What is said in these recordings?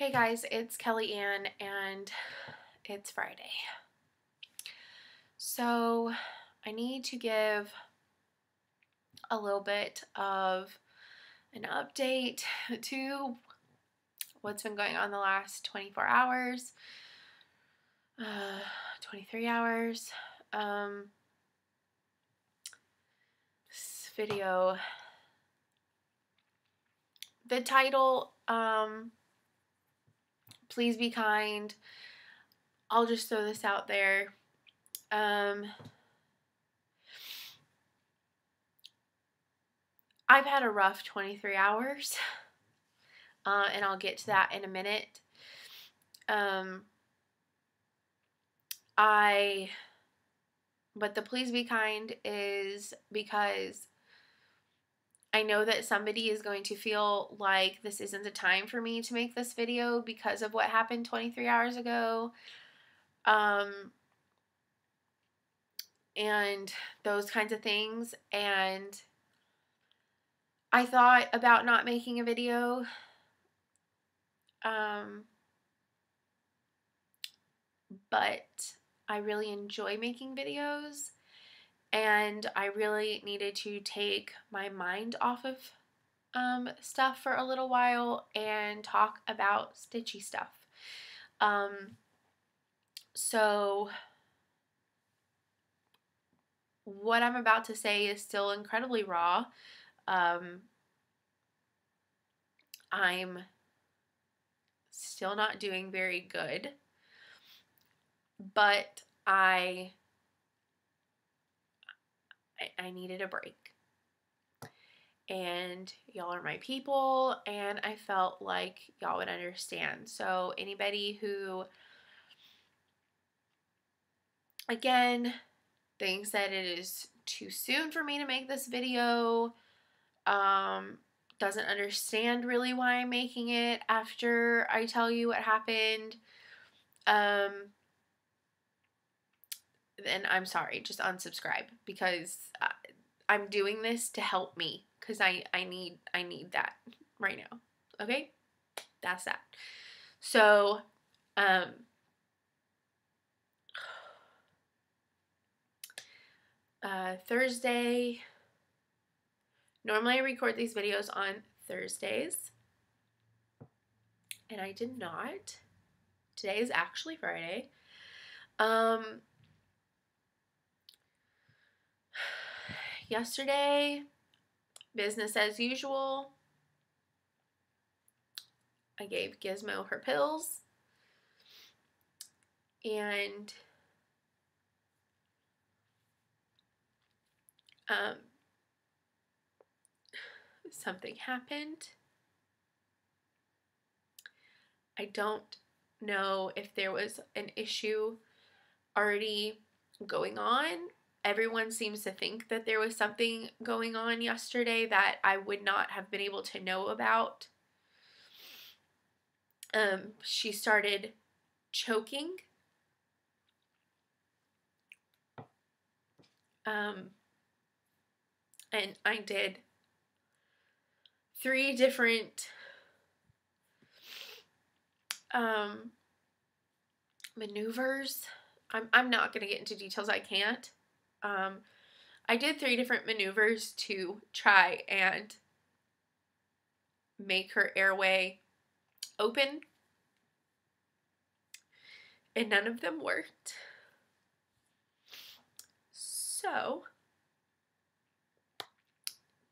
Hey guys, it's Kelly Ann and it's Friday. So I need to give a little bit of an update to what's been going on the last 24 hours, 23 hours. This video, the title, Please Be Kind. I'll just throw this out there. I've had a rough 23 hours, and I'll get to that in a minute. But the please be kind is because I know that somebody is going to feel like this isn't the time for me to make this video because of what happened 23 hours ago. And those kinds of things. And I thought about not making a video. But I really enjoy making videos. And I really needed to take my mind off of stuff for a little while and talk about stitchy stuff. So what I'm about to say is still incredibly raw. I'm still not doing very good, but I needed a break. And y'all are my people, and I felt like y'all would understand. So anybody who, again, thinks that it is too soon for me to make this video, doesn't understand really why I'm making it after I tell you what happened, then I'm sorry, just unsubscribe, because I'm doing this to help me, because I need that right now. Okay? That's that. So, Thursday, normally I record these videos on Thursdays, and I did not. Today is actually Friday. Yesterday, business as usual. I gave Gizmo her pills, and something happened. I don't know if there was an issue already going on. Everyone seems to think that there was something going on yesterday that I would not have been able to know about. She started choking. And I did 3 different maneuvers. I'm not going to get into details. I can't. I did 3 different maneuvers to try and make her airway open, and none of them worked. So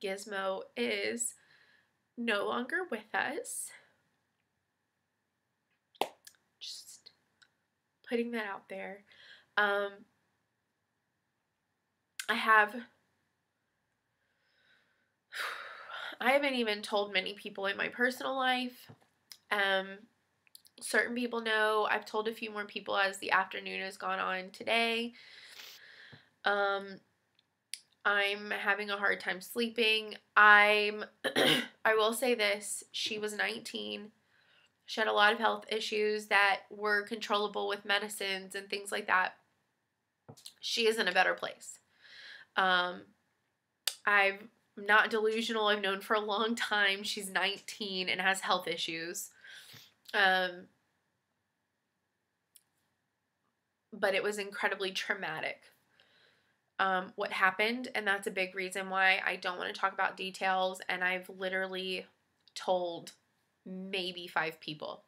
Gizmo is no longer with us. Just putting that out there. I haven't even told many people in my personal life. Certain people know. I've told a few more people as the afternoon has gone on today. I'm having a hard time sleeping. I will say this, she was 19. She had a lot of health issues that were controllable with medicines and things like that. She is in a better place. I'm not delusional. I've known for a long time she's 19 and has health issues. But it was incredibly traumatic, what happened, and that's a big reason why I don't want to talk about details, and I've literally told maybe 5 people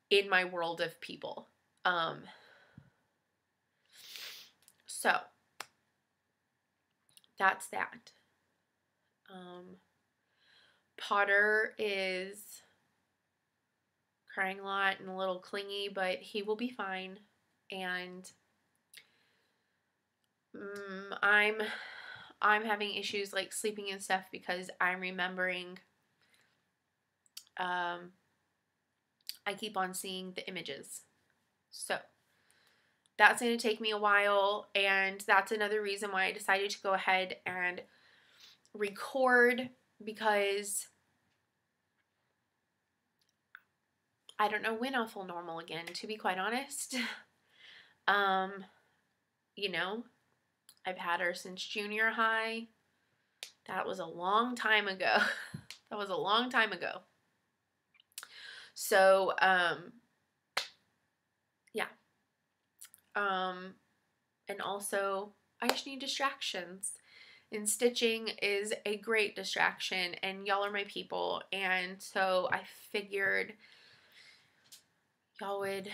in my world of people. So that's that. Potter is crying a lot and a little clingy, but he will be fine. And I'm having issues like sleeping and stuff because I'm remembering I keep on seeing the images. So that's going to take me a while, and that's another reason why I decided to go ahead and record, because I don't know when I'll feel normal again, to be quite honest. You know, I've had her since junior high. That was a long time ago. That was a long time ago. So, yeah. And also, I just need distractions. And stitching is a great distraction, and y'all are my people. And so I figured y'all would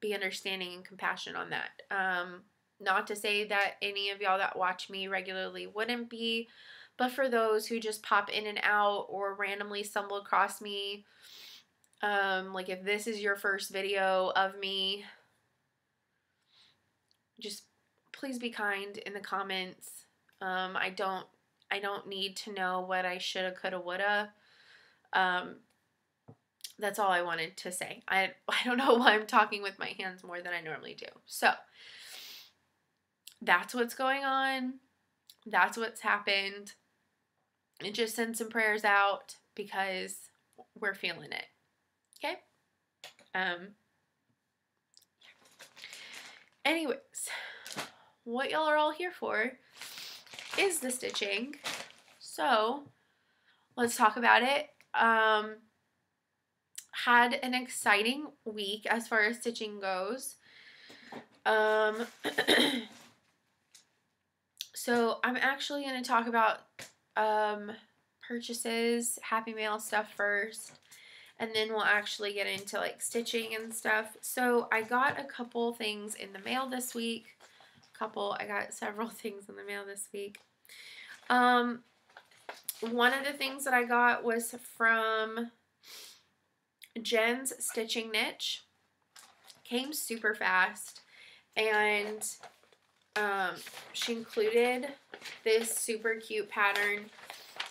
be understanding and compassionate on that. Not to say that any of y'all that watch me regularly wouldn't be, but for those who just pop in and out or randomly stumble across me, like if this is your first video of me, just please be kind in the comments. I don't need to know what I shoulda, coulda, woulda. That's all I wanted to say. I don't know why I'm talking with my hands more than I normally do. So that's what's going on. That's what's happened. And just send some prayers out because we're feeling it. Okay? Anyways, what y'all are all here for is the stitching. So let's talk about it. Had an exciting week as far as stitching goes. So I'm actually going to talk about purchases, Happy Mail stuff first, and then we'll actually get into like stitching and stuff. So I got a couple things in the mail this week. I got several things in the mail this week. One of the things that I got was from Jen's Stitching Niche. Came super fast, and she included this super cute pattern.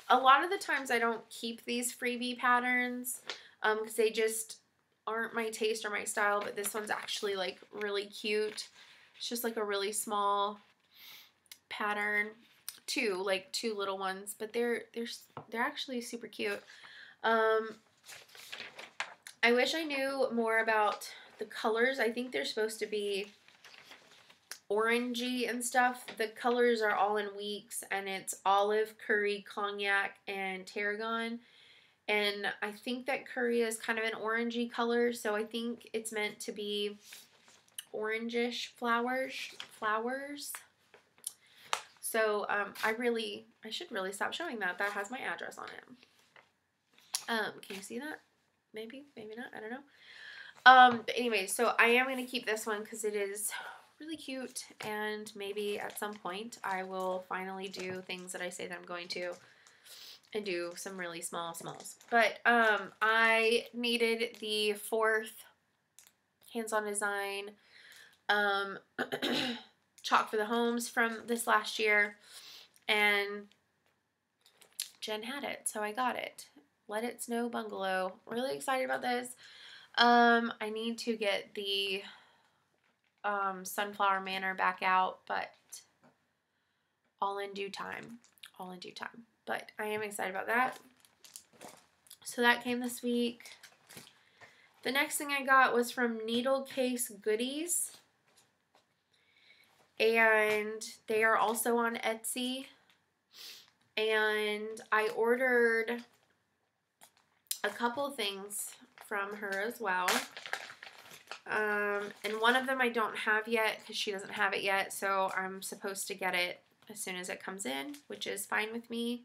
A lot of the times I don't keep these freebie patterns because they just aren't my taste or my style, but this one's actually like really cute. It's just like a really small pattern. Two little ones, but they're actually super cute. I wish I knew more about the colors. I think they're supposed to be orangey and stuff. The colors are all in weeks, and it's olive, curry, cognac, and tarragon. And I think that curry is kind of an orangey color, so I think it's meant to be orangish flowers. So I should really stop showing that. That has my address on it. Can you see that? Maybe not. I don't know. But anyway, so I am going to keep this one because it is really cute, and maybe at some point I will finally do things that I say that I'm going to and do some really smalls. But I needed the 4th hands-on design chalk for the homes from this last year, and Jen had it, so I got it. Let It Snow Bungalow. Really excited about this. I need to get the Sunflower Manor back out, but all in due time. But I am excited about that. So that came this week. The next thing I got was from Needle Case Goodies, and they are also on Etsy. And I ordered a couple things from her as well. And one of them I don't have yet because she doesn't have it yet, so I'm supposed to get it as soon as it comes in, which is fine with me.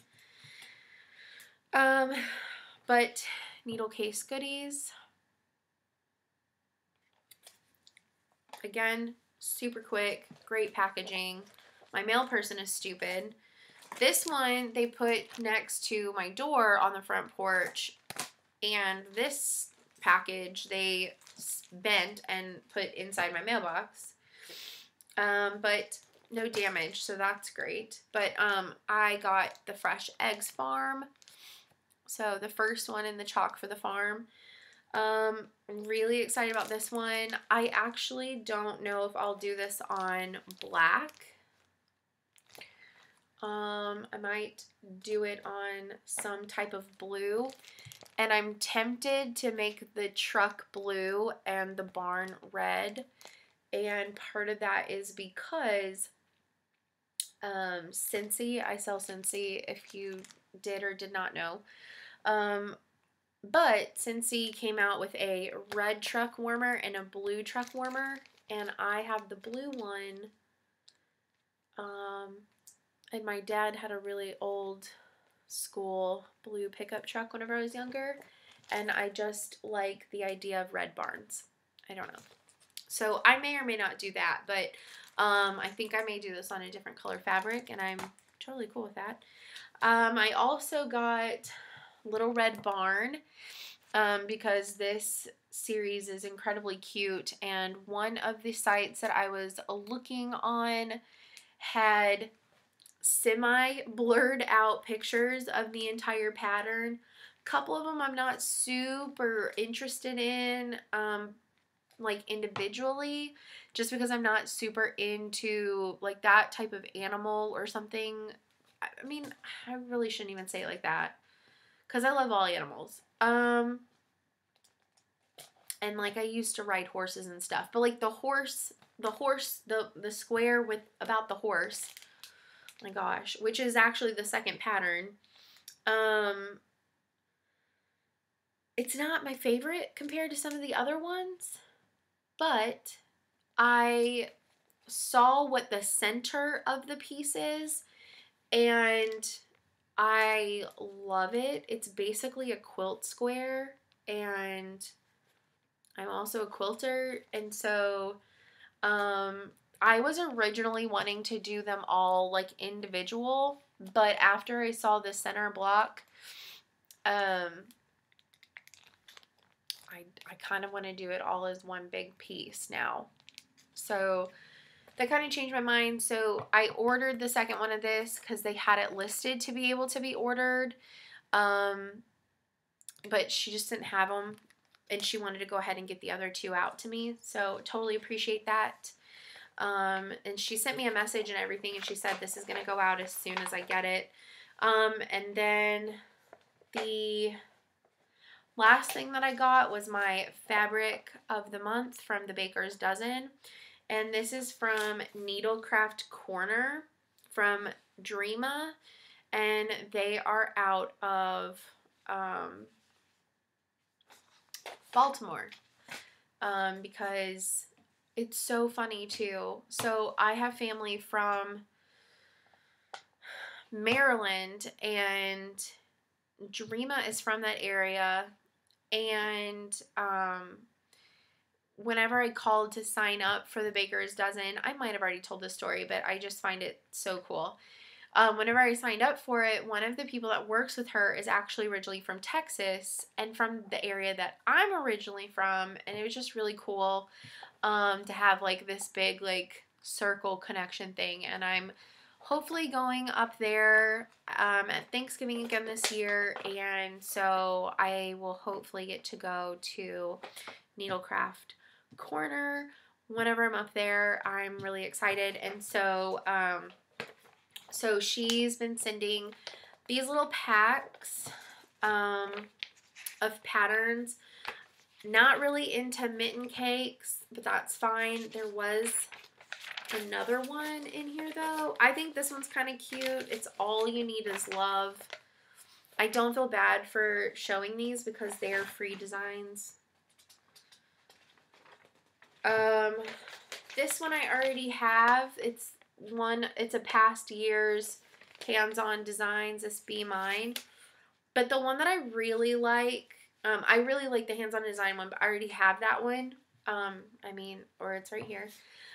But needle case goodies. Again, super quick, great packaging. My mail person is stupid. This one they put next to my door on the front porch, and this package they bent and put inside my mailbox. But no damage, so that's great. But I got the Fresh Eggs Farm. So the first one in the chalk for the farm. I'm really excited about this one. I actually don't know if I'll do this on black. I might do it on some type of blue. And I'm tempted to make the truck blue and the barn red. And part of that is because Scentsy, I sell Scentsy if you did or did not know. But Scentsy came out with a red truck warmer and a blue truck warmer. And I have the blue one. And my dad had a really old school blue pickup truck whenever I was younger. And I just like the idea of red barns. I don't know. So I may or may not do that. But I think I may do this on a different color fabric. And I'm totally cool with that. I also got Little Red Barn because this series is incredibly cute. And one of the sites that I was looking on had semi-blurred out pictures of the entire pattern. A couple of them I'm not super interested in, like individually, just because I'm not super into like that type of animal or something. I mean, I really shouldn't even say it like that, because I love all animals. And like I used to ride horses and stuff, but like the square with about the horse, my gosh, which is actually the second pattern. It's not my favorite compared to some of the other ones, but I saw what the center of the piece is, and I love it. It's basically a quilt square, and I'm also a quilter, and so I was originally wanting to do them all like individual, but after I saw the center block, I kind of want to do it all as one big piece now. So that kind of changed my mind. So I ordered the second one of this because they had it listed to be able to be ordered, but she just didn't have them, and she wanted to go ahead and get the other two out to me. So totally appreciate that. And she sent me a message and everything, and she said this is going to go out as soon as I get it. And then the last thing that I got was my fabric of the month from the Baker's Dozen. And this is from Needlecraft Corner from Dreama. And they are out of Baltimore. Because it's so funny too. So I have family from Maryland, and Dreama is from that area. And whenever I called to sign up for the Baker's Dozen, I might have already told this story, but I just find it so cool. Whenever I signed up for it, one of the people that works with her is actually originally from Texas and from the area that I'm originally from, and it was just really cool to have like this big like circle connection thing. And I'm hopefully going up there at Thanksgiving again this year, and so I will hopefully get to go to Needlecraft Corner whenever I'm up there. I'm really excited. And so so she's been sending these little packs of patterns. Not really into mitten cakes, but that's fine. There was another one in here, though. I think this one's kind of cute. It's All You Need Is Love. I don't feel bad for showing these because they are free designs. This one I already have. It's a past year's hands-on designs. This Be Mine. But the one that I really like the hands-on design one, but I already have that one. Or it's right here.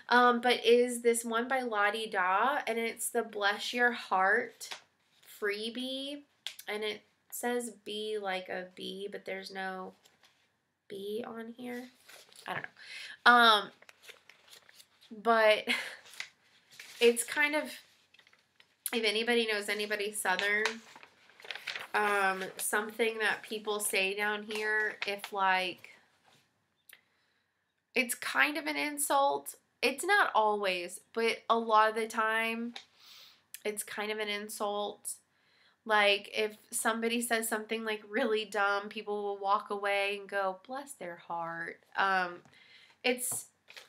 But is this one by Lottie Da, and it's the Bless Your Heart freebie, and it says be like a bee, but there's no bee on here. I don't know. But it's kind of, if anybody knows anybody Southern, something that people say down here, if like, it's kind of an insult. It's not always, but a lot of the time, it's kind of an insult. Like, if somebody says something, like, really dumb, people will walk away and go, bless their heart. It's,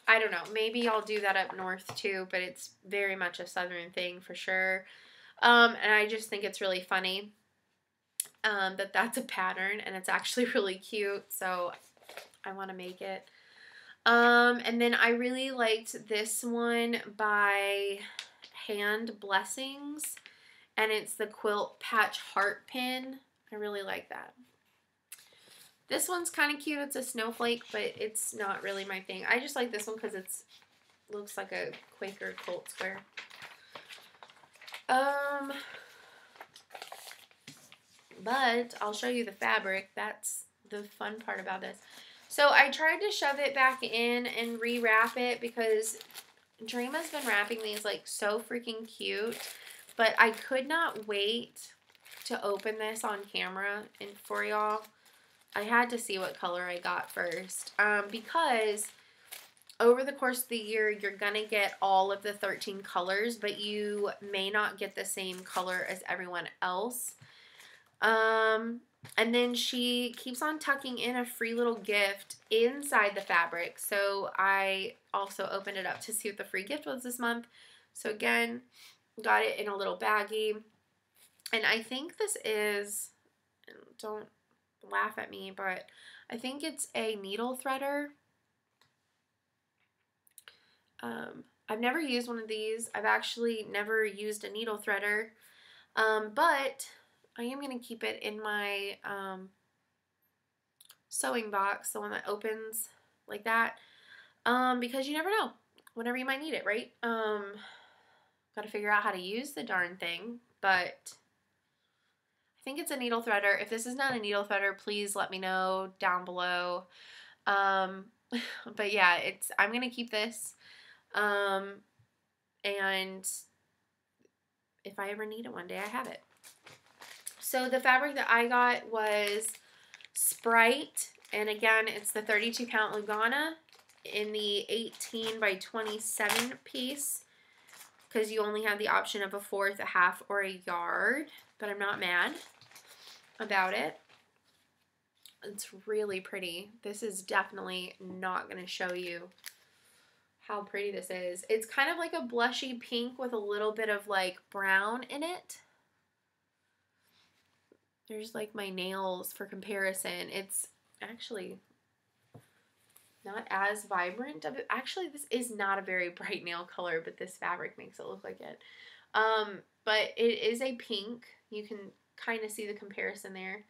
I don't know, maybe I'll do that up north, too, but it's very much a Southern thing, for sure. And I just think it's really funny that that's a pattern, and it's actually really cute, so I want to make it. And then I really liked this one by Hand Blessings, and it's the Quilt Patch Heart Pin. I really like that. This one's kind of cute. It's a snowflake, but it's not really my thing. I just like this one because it looks like a Quaker quilt square. But I'll show you the fabric. That's the fun part about this. So I tried to shove it back in and rewrap it because Dreama's been wrapping these like so freaking cute. But I could not wait to open this on camera and for y'all. I had to see what color I got first. Because over the course of the year, you're going to get all of the 13 colors, but you may not get the same color as everyone else. And then she keeps on tucking in a free little gift inside the fabric. So I also opened it up to see what the free gift was this month. So again, got it in a little baggie. And I think this is, don't laugh at me, but I think it's a needle threader. I've never used one of these. I've actually never used a needle threader. But I am going to keep it in my sewing box, the one that opens like that, because you never know whenever you might need it, right? Got to figure out how to use the darn thing, but I think it's a needle threader. If this is not a needle threader, please let me know down below. But yeah, I'm going to keep this, and if I ever need it one day, I have it. So the fabric that I got was Sprite, and again, it's the 32 count Lugana in the 18 by 27 piece, because you only have the option of a fourth, a half, or a yard, but I'm not mad about it. It's really pretty. This is definitely not going to show you how pretty this is. It's kind of like a blushy pink with a little bit of like brown in it. There's like my nails for comparison. It's actually not as vibrant. Actually, this is not a very bright nail color, but this fabric makes it look like it. But it is a pink. You can kind of see the comparison there.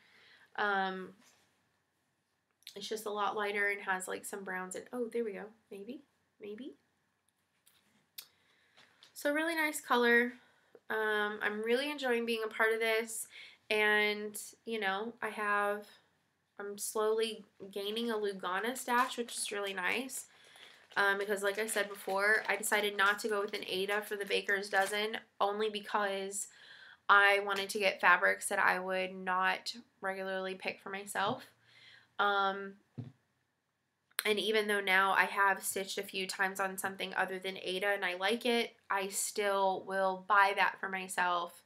It's just a lot lighter and has like some browns in. Oh, there we go. Maybe. So really nice color. I'm really enjoying being a part of this. And, you know, I'm slowly gaining a Lugana stash, which is really nice. Because like I said before, I decided not to go with an Ada for the Baker's Dozen, only because I wanted to get fabrics that I would not regularly pick for myself. And even though now I have stitched a few times on something other than Ada and I like it, I still will buy that for myself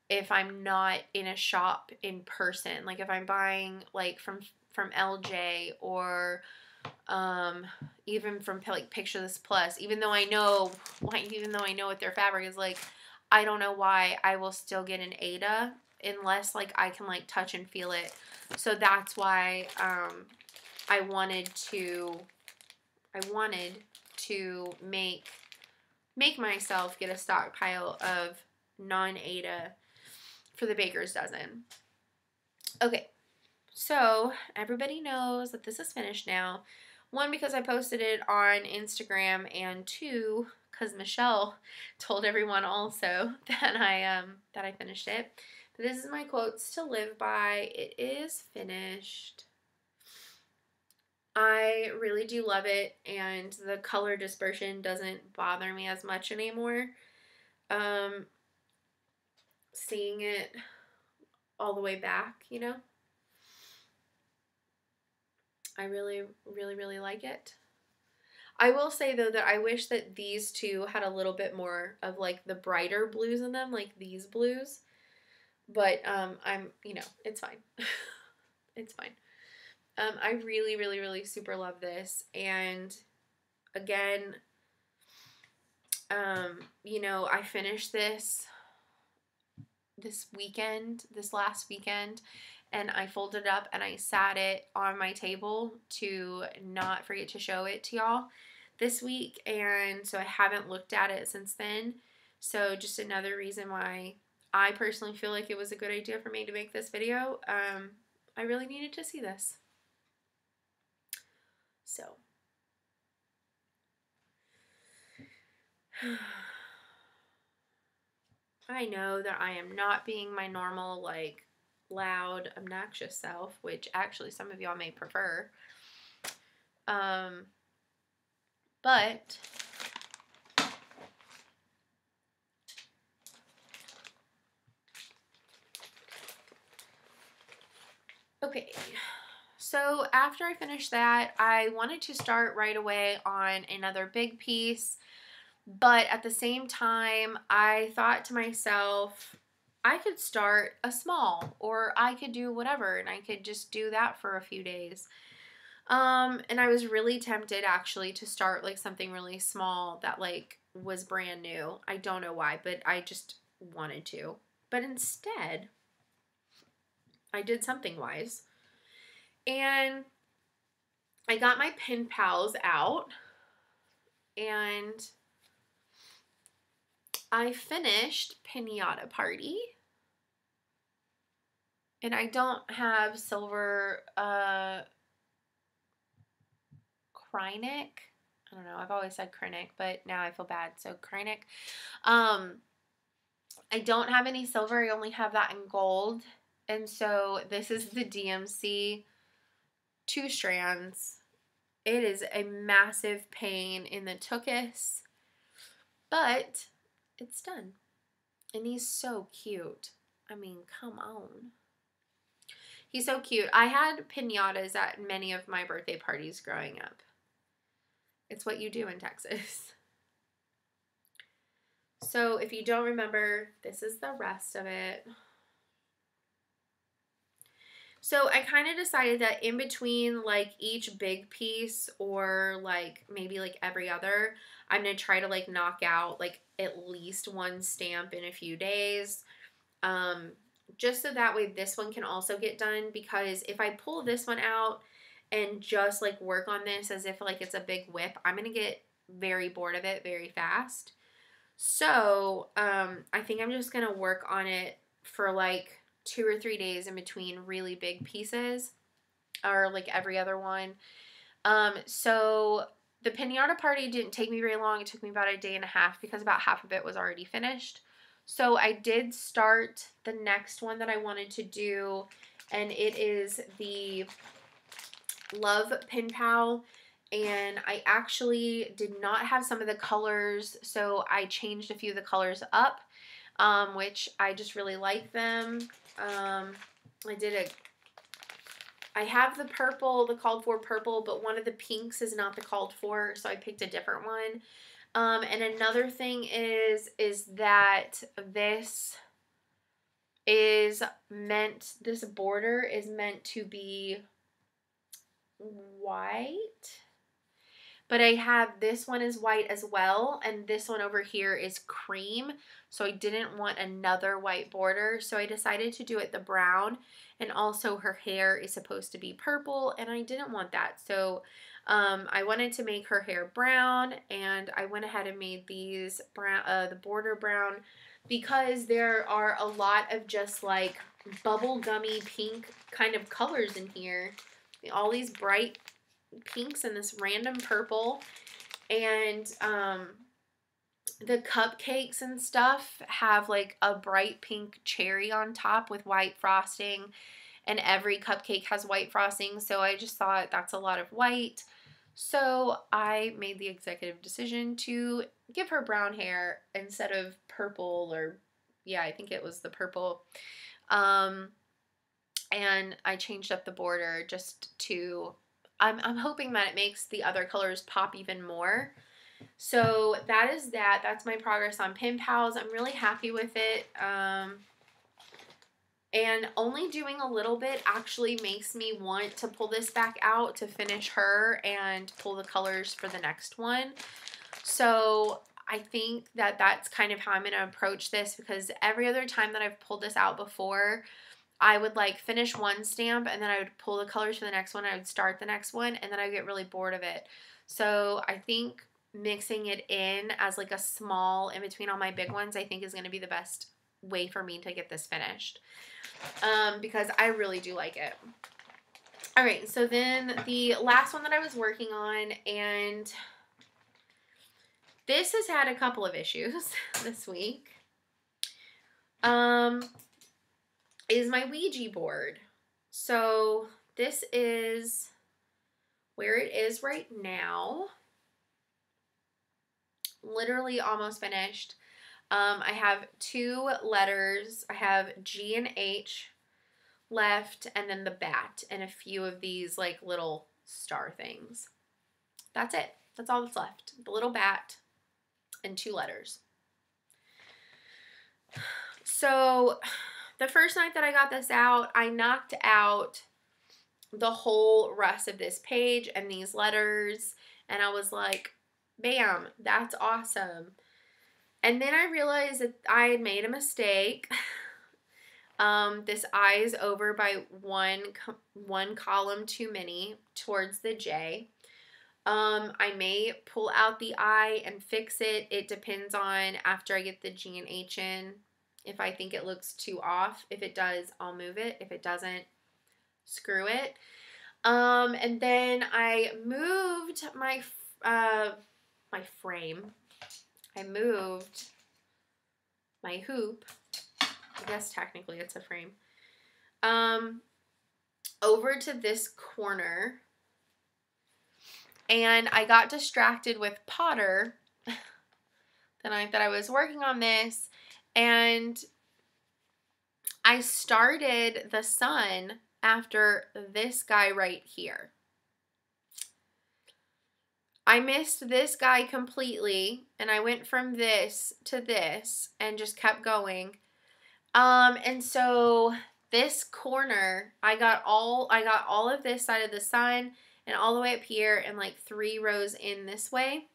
if I'm not in a shop in person. Like if I'm buying like from LJ or Even from like Picture This Plus, even though I know what their fabric is like, I don't know why I will still get an Aida unless like I can like touch and feel it. So that's why I wanted to make myself get a stockpile of non-Aida for the baker's dozen. Okay, so everybody knows that this is finished now. One, because I posted it on Instagram, and two, because Michelle told everyone also that I finished it. But this is my quotes to live by. It is finished. I really do love it, and the color dispersion doesn't bother me as much anymore. Seeing it all the way back, you know, I really, really, really like it. I will say though that I wish that these two had a little bit more of like the brighter blues in them, like these blues. But you know, it's fine. It's fine. I really, really, really super love this. And again, you know, I finished this last weekend, and I folded it up and I sat it on my table to not forget to show it to y'all this week, and so I haven't looked at it since then. So just another reason why I personally feel like it was a good idea for me to make this video. I really needed to see this. So I know that I am not being my normal, like, loud, obnoxious self, which actually some of y'all may prefer. But okay, so after I finished that, I wanted to start right away on another big piece, but at the same time, I thought to myself, I could start a small, or I could do whatever, and I could just do that for a few days. And I was really tempted actually to start like something really small that like was brand new. I don't know why, but I just wanted to. But instead, I did something wise. And I got my pen pals out, and I finished Pinata Party. And I don't have silver Krynic. I don't know. I've always said Krynic, but now I feel bad. So Krynic. I don't have any silver. I only have that in gold. And so this is the DMC 2 strands. It is a massive pain in the tuchus, but it's done. And he's so cute. I mean, come on. He's so cute. I had piñatas at many of my birthday parties growing up. It's what you do in Texas. So if you don't remember, this is the rest of it. So I kind of decided that in between like each big piece, or like maybe like every other, I'm going to try to like knock out like at least one stamp in a few days. Just so that way this one can also get done, because if I pull this one out and just like work on this as if like it's a big whip, I'm going to get very bored of it very fast. So I think I'm just going to work on it for like 2 or 3 days in between really big pieces, or like every other one. So the Pinata Party didn't take me very long. It took me about a day and a half because about half of it was already finished. So I did start the next one that I wanted to do, and it is the Love Pen Pal. And I actually did not have some of the colors, so I changed a few of the colors up, which I just really like them. I have the purple, the called for purple, but one of the pinks is not the called for, so I picked a different one. And another thing is that this border is meant to be white. But I have, this one is white as well, and this one over here is cream, so I didn't want another white border, so I decided to do it the brown, and also her hair is supposed to be purple, and I didn't want that, so I wanted to make her hair brown, and I went ahead and made these brown, the border brown, because there are a lot of just like bubblegummy pink kind of colors in here, all these bright pinks and this random purple, and the cupcakes and stuff have like a bright pink cherry on top with white frosting, and every cupcake has white frosting, so I just thought that's a lot of white, so I made the executive decision to give her brown hair instead of purple, or yeah, I think it was the purple, and I changed up the border just to, I'm hoping that it makes the other colors pop even more. So that is that. That's my progress on Pen Pals. I'm really happy with it. And only doing a little bit actually makes me want to pull this back out to finish her and pull the colors for the next one. So I think that that's kind of how I'm going to approach this, because every other time that I've pulled this out before, I would like finish one stamp and then I would pull the colors for the next one. I would start the next one and then I would get really bored of it. So I think mixing it in as like a small in between all my big ones, I think is going to be the best way for me to get this finished. Because I really do like it. All right, so then the last one that I was working on, and this has had a couple of issues this week. Is my Ouija board. So this is where it is right now. Literally almost finished. I have 2 letters. I have G and H left, and then the bat, and a few of these like little star things. That's it. That's all that's left. The little bat and 2 letters. So the first night that I got this out, I knocked out the whole rest of this page and these letters, and I was like, bam, that's awesome. And then I realized that I had made a mistake. This I is over by one column too many towards the J. I may pull out the I and fix it. It depends on after I get the G and H in. If I think it looks too off. If it does, I'll move it. If it doesn't, screw it. And then I moved my frame. I moved my hoop. I guess technically it's a frame. Over to this corner. And I got distracted with Potter the night that I was working on this. And I started the sun after this guy right here. I missed this guy completely, and I went from this to this and just kept going. And so this corner, I got all of this side of the sun and all the way up here and like 3 rows in this way.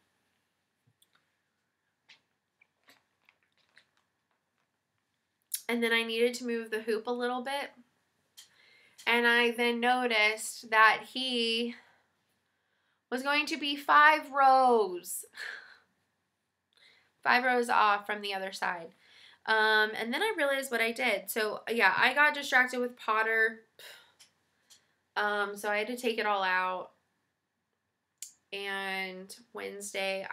And then I needed to move the hoop a little bit. And I then noticed that he was going to be 5 rows. 5 rows off from the other side. And then I realized what I did. So, yeah, I got distracted with Potter. So I had to take it all out. And Wednesday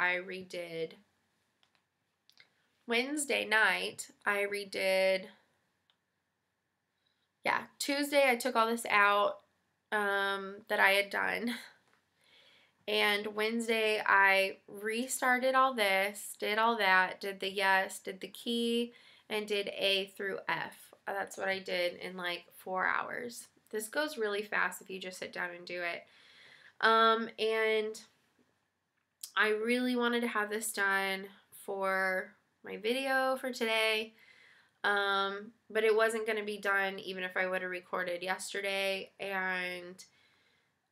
night, I redid, yeah, Tuesday I took all this out that I had done, and Wednesday I restarted all this, did all that, did the yes, did the key, and did A through F. That's what I did in like 4 hours. This goes really fast if you just sit down and do it. And I really wanted to have this done for my video for today, but it wasn't going to be done even if I would have recorded yesterday, and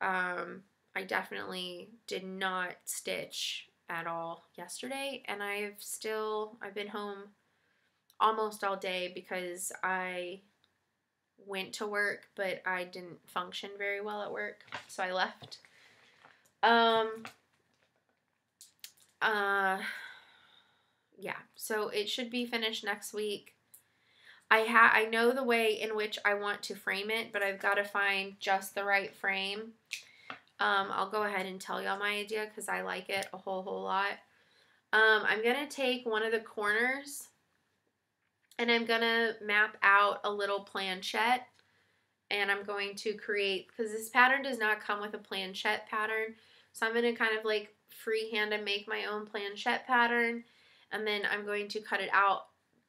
I definitely did not stitch at all yesterday, and I've been home almost all day because I went to work, but I didn't function very well at work, so I left. Yeah, so it should be finished next week. I know the way in which I want to frame it, but I've got to find just the right frame. I'll go ahead and tell y'all my idea because I like it a whole lot. I'm going to take one of the corners and I'm going to map out a little planchette, and I'm going to create, because this pattern does not come with a planchette pattern, so I'm going to kind of like freehand and make my own planchette pattern, and then I'm going to cut it out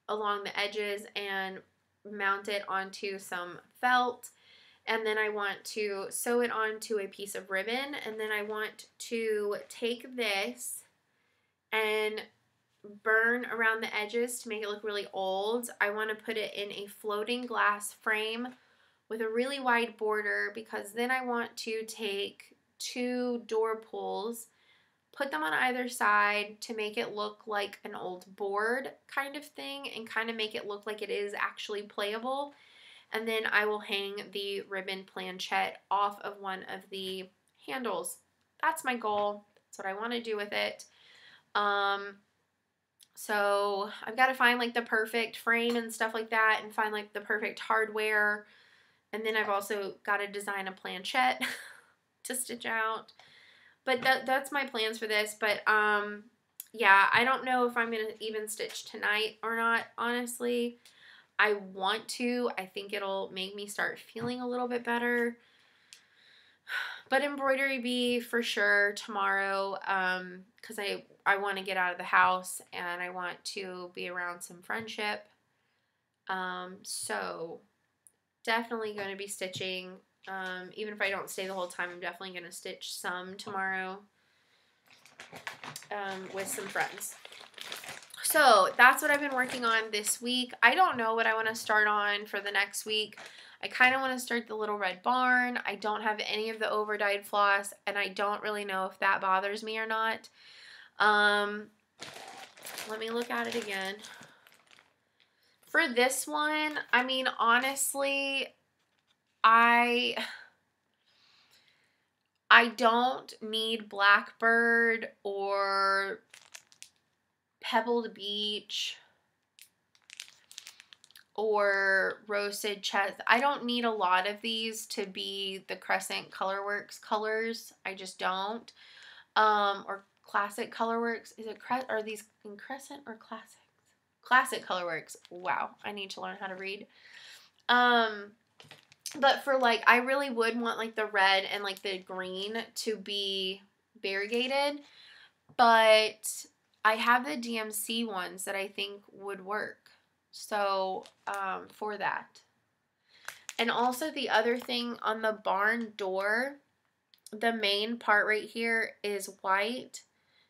along the edges and mount it onto some felt, and then I want to sew it onto a piece of ribbon, and then I want to take this and burn around the edges to make it look really old. I want to put it in a floating glass frame with a really wide border, because then I want to take 2 door pulls, put them on either side to make it look like an old board kind of thing and kind of make it look like it is actually playable. And then I will hang the ribbon planchette off of one of the handles. That's my goal. That's what I want to do with it. So I've got to find like the perfect frame and stuff like that, and find like the perfect hardware. And then I've also got to design a planchette to stitch out. But that's my plans for this. But yeah, I don't know if I'm going to even stitch tonight or not, honestly. I want to. I think it'll make me start feeling a little bit better. But embroidery bee for sure tomorrow, because I want to get out of the house and I want to be around some friendship. So definitely going to be stitching. Even if I don't stay the whole time, I'm definitely going to stitch some tomorrow with some friends. So that's what I've been working on this week. I don't know what I want to start on for the next week. I kind of want to start the little red barn. I don't have any of the over-dyed floss, and I don't really know if that bothers me or not. Let me look at it again. For this one, I mean, honestly, I don't need Blackbird or Pebbled Beach or Roasted Chestnut. I don't need a lot of these to be the Crescent Colorworks colors. I just don't. Or Classic Colorworks. Is it are these in Crescent or Classics? Classic Colorworks. Wow, I need to learn how to read. But for like, I really would want like the red and like the green to be variegated, but I have the DMC ones that I think would work. So, for that. And also the other thing on the barn door, the main part right here is white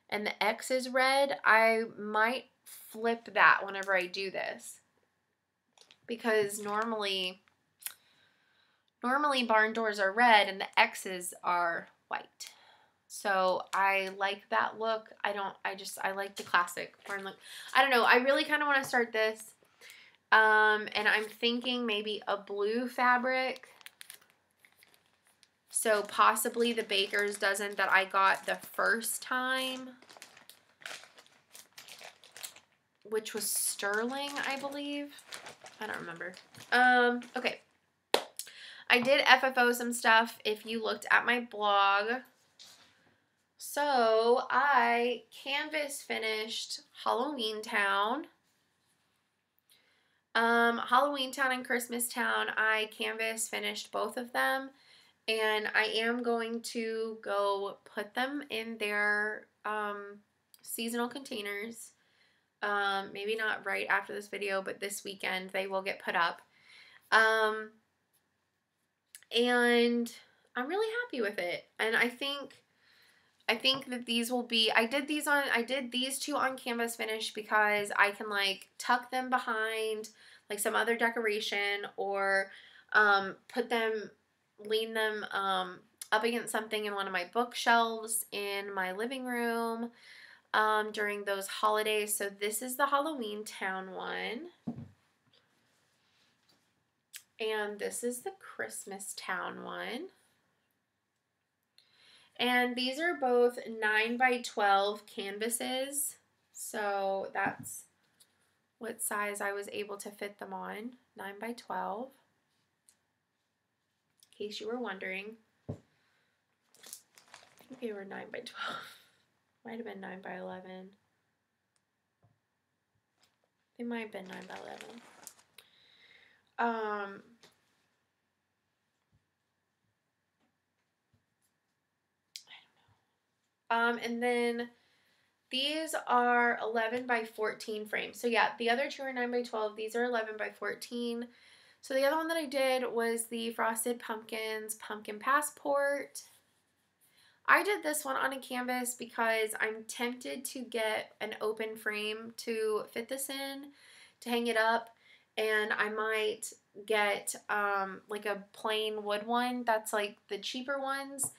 and the X is red. I might flip that whenever I do this, because normally barn doors are red and the X's are white. So I like that look. I like the classic barn look. I don't know. I really kind of want to start this. And I'm thinking maybe a blue fabric. So possibly the Baker's Dozen that I got the first time, which was sterling, I believe. I don't remember. Okay. I did FFO some stuff if you looked at my blog. So I canvas finished Halloween Town. Halloween Town and Christmas Town, I canvas finished both of them, and I am going to go put them in their seasonal containers. Maybe not right after this video, but this weekend they will get put up. And I'm really happy with it. And I think that these will be, I did these two on canvas finish because I can like tuck them behind like some other decoration, or lean them up against something in one of my bookshelves in my living room during those holidays. So this is the Halloween Town one. And this is the Christmas Town one. And these are both 9 by 12 canvases. So that's what size I was able to fit them on. 9 by 12. In case you were wondering. I think they were 9 by 12. Might have been 9 by 11. They might have been 9 by 11. And then these are 11 by 14 frames. So yeah, the other two are 9 by 12. These are 11 by 14. So the other one that I did was the Frosted Pumpkins Pumpkin Passport. I did this one on a canvas because I'm tempted to get an open frame to fit this in, to hang it up, and I might get like a plain wood one that's like the cheaper ones,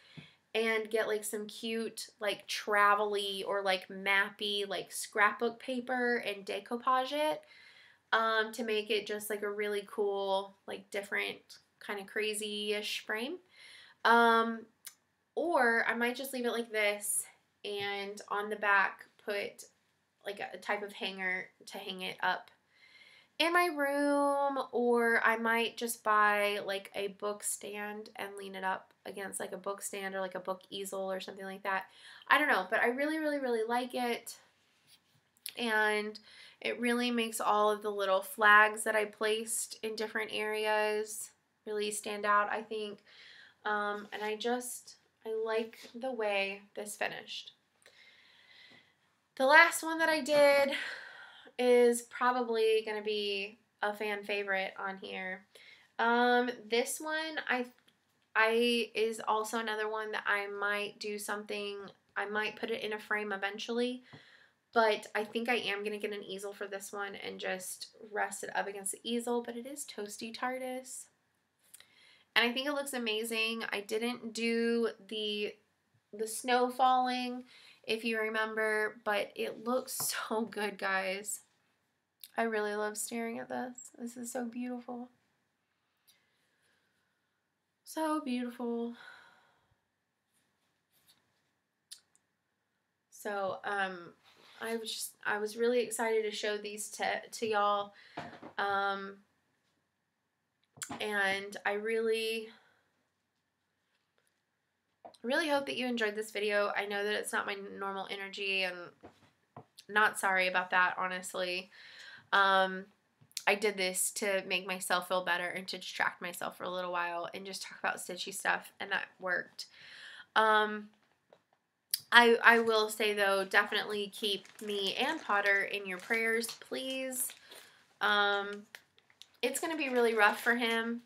and get like some cute like travel-y or like mappy like scrapbook paper and decoupage it to make it just like a really cool like different kind of crazy-ish frame. Or I might just leave it like this and on the back put like a type of hanger to hang it up in my room, or I might just buy like a book stand and lean it up against like a book stand or like a book easel or something like that. I don't know, but I really, really, really like it. And it really makes all of the little flags that I placed in different areas really stand out, I think. And I like the way this finished. The last one that I did is probably going to be a fan favorite on here. This one is also another one that I might do something. I might put it in a frame eventually, but I think I am going to get an easel for this one and just rest it up against the easel, but it is Toasty TARDIS. And I think it looks amazing. I didn't do the snow falling, if you remember, but it looks so good, guys. I really love staring at this. This is so beautiful. So beautiful. So, I was really excited to show these to y'all. And I really hope that you enjoyed this video. I know that it's not my normal energy, and not sorry about that, honestly. I did this to make myself feel better and to distract myself for a little while and just talk about stitchy stuff, and that worked. I will say, though, definitely keep me and Potter in your prayers, please. It's going to be really rough for him,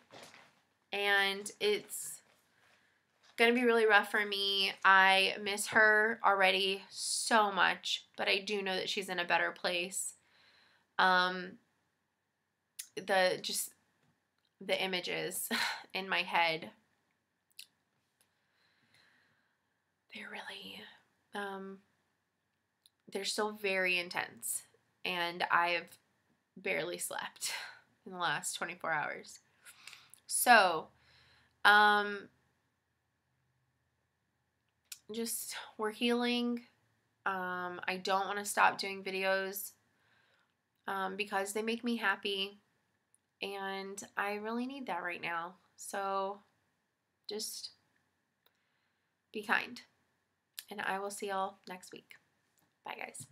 and it's going to be really rough for me. I miss her already so much, but I do know that she's in a better place. The images in my head, they're really, they're still very intense, and I've barely slept in the last 24 hours. So, just, we're healing. I don't want to stop doing videos, because they make me happy, and I really need that right now. So, just be kind, and I will see y'all next week. Bye, guys.